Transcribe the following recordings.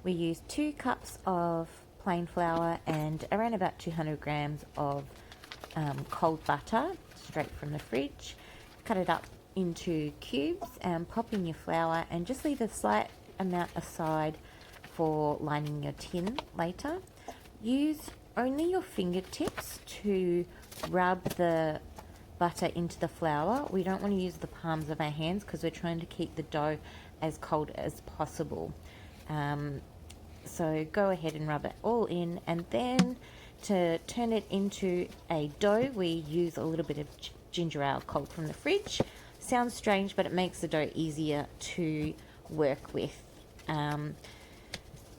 We use 2 cups of plain flour and around about 200 grams of cold butter straight from the fridge. Cut it up into cubes and pop in your flour and just leave a slight amount aside for lining your tin later. Use only your fingertips to rub the butter into the flour. We don't want to use the palms of our hands because we're trying to keep the dough as cold as possible. So go ahead and rub it all in, and then to turn it into a dough we use a little bit of ginger ale cold from the fridge. Sounds strange, but it makes the dough easier to work with.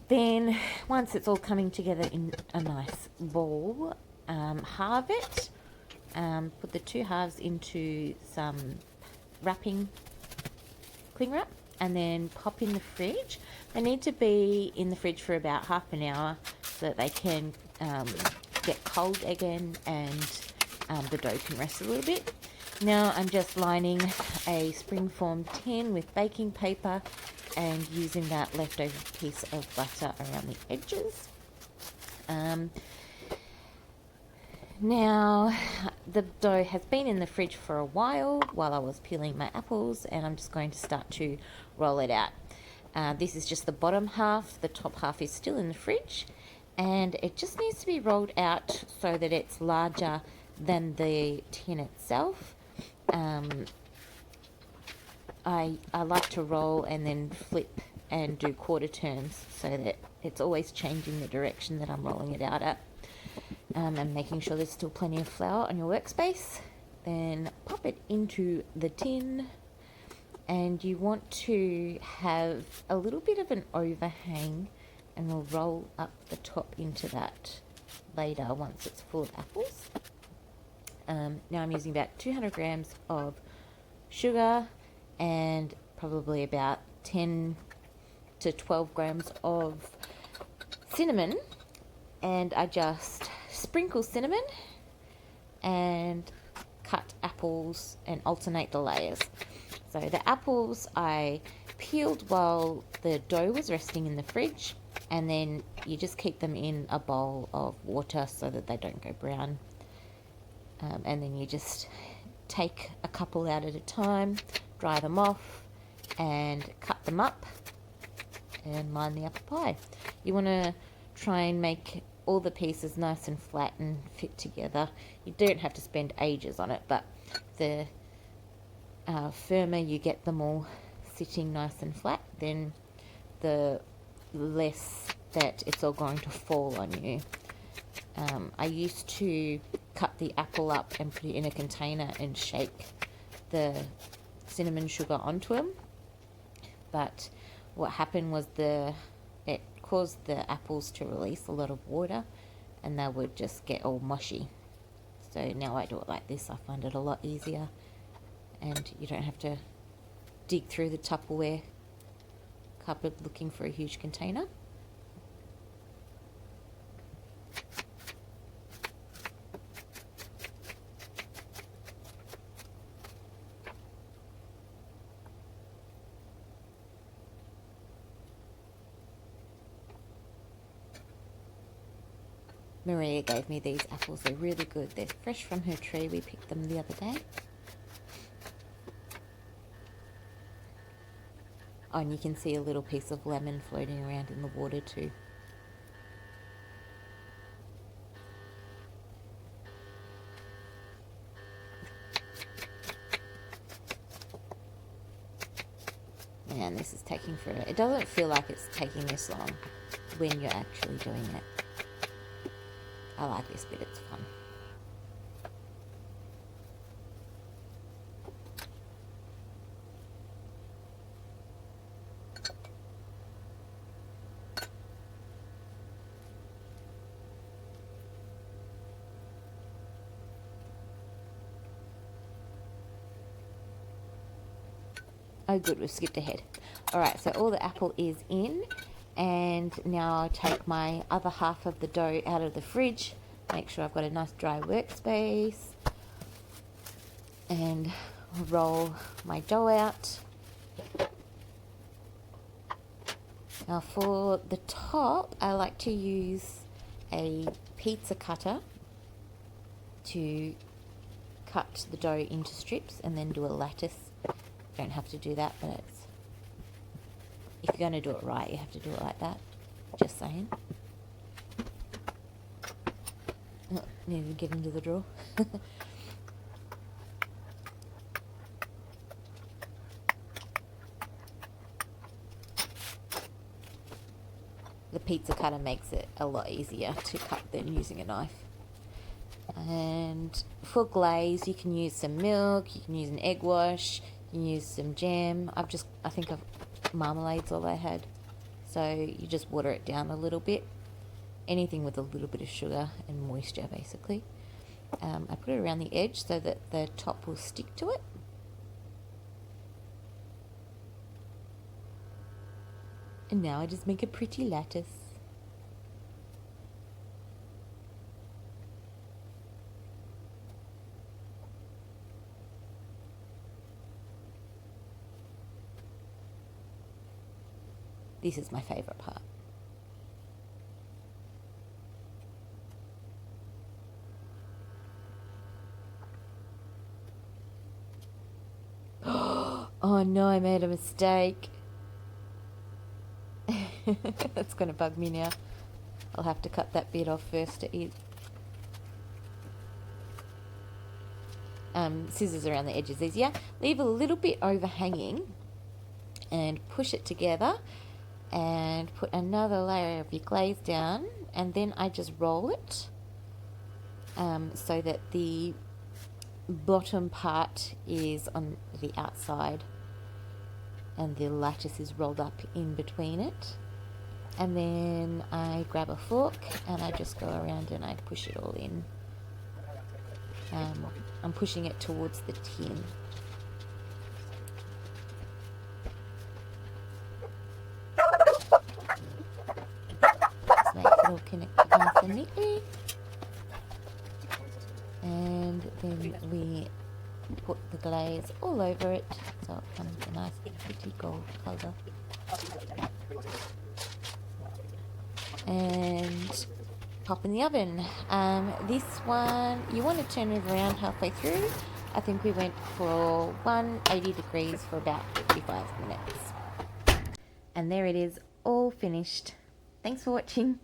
Then once it's all coming together in a nice ball, halve it. Put the 2 halves into some wrapping, cling wrap, and then pop in the fridge. They need to be in the fridge for about half an hour so that they can get cold again and the dough can rest a little bit. Now I'm just lining a Springform tin with baking paper and using that leftover piece of butter around the edges. Now the dough has been in the fridge for a while I was peeling my apples, and I'm just going to start to roll it out. This is just the bottom half. The top half is still in the fridge, and it just needs to be rolled out so that it's larger than the tin itself. I like to roll and then flip and do quarter turns so that it's always changing the direction that I'm rolling it out at. And making sure there's still plenty of flour on your workspace. Then pop it into the tin, and you want to have a little bit of an overhang, and we'll roll up the top into that later once it's full of apples. Now I'm using about 200 grams of sugar and probably about 10 to 12 grams of cinnamon, and I just sprinkle cinnamon and cut apples and alternate the layers. So the apples I peeled while the dough was resting in the fridge, and then you just keep them in a bowl of water so that they don't go brown. And then you just take a couple out at a time, dry them off, and cut them up and line the apple pie. You want to try and make all the pieces nice and flat and fit together. You don't have to spend ages on it, but the firmer you get them all sitting nice and flat, then the less that it's all going to fall on you. I used to cut the apple up and put it in a container and shake the cinnamon sugar onto them, but what happened was it caused the apples to release a lot of water, and they would just get all mushy. So now I do it like this. I find it a lot easier, and you don't have to dig through the Tupperware cupboard looking for a huge container. Maria gave me these apples. They're really good. They're fresh from her tree. We picked them the other day. Oh, and you can see a little piece of lemon floating around in the water too. Man, this is taking forever. It doesn't feel like it's taking this long when you're actually doing it. I like this bit, it's fun. Oh good, we've skipped ahead. Alright, so all the apple is in, and now I'll take my other half of the dough out of the fridge, make sure I've got a nice dry workspace, and roll my dough out. Now for the top, I like to use a pizza cutter to cut the dough into strips and then do a lattice. You don't have to do that, but if you're going to do it right, you have to do it like that. Just saying. Oh, need to get into the drawer. The pizza cutter makes it a lot easier to cut than using a knife. And for glaze, you can use some milk, you can use an egg wash, you can use some jam. I think marmalade's all I had. So you just water it down a little bit. Anything with a little bit of sugar and moisture, basically. I put it around the edge so that the top will stick to it. And now I just make a pretty lattice. This is my favourite part. Oh no, I made a mistake. That's going to bug me now. I'll have to cut that bit off first to eat. Scissors around the edges easier. Leave a little bit overhanging and push it together and put another layer of your glaze down, and then I just roll it so that the bottom part is on the outside and the lattice is rolled up in between it. And then I grab a fork and I just go around and I push it all in. I'm pushing it towards the tin. Just make it all connected nice and neatly. And then we put the glaze all over it so it comes a nice pretty gold colour. And pop in the oven. This one, you want to turn it around halfway through. I think we went for 180 degrees for about 55 minutes. And there it is, all finished. Thanks for watching.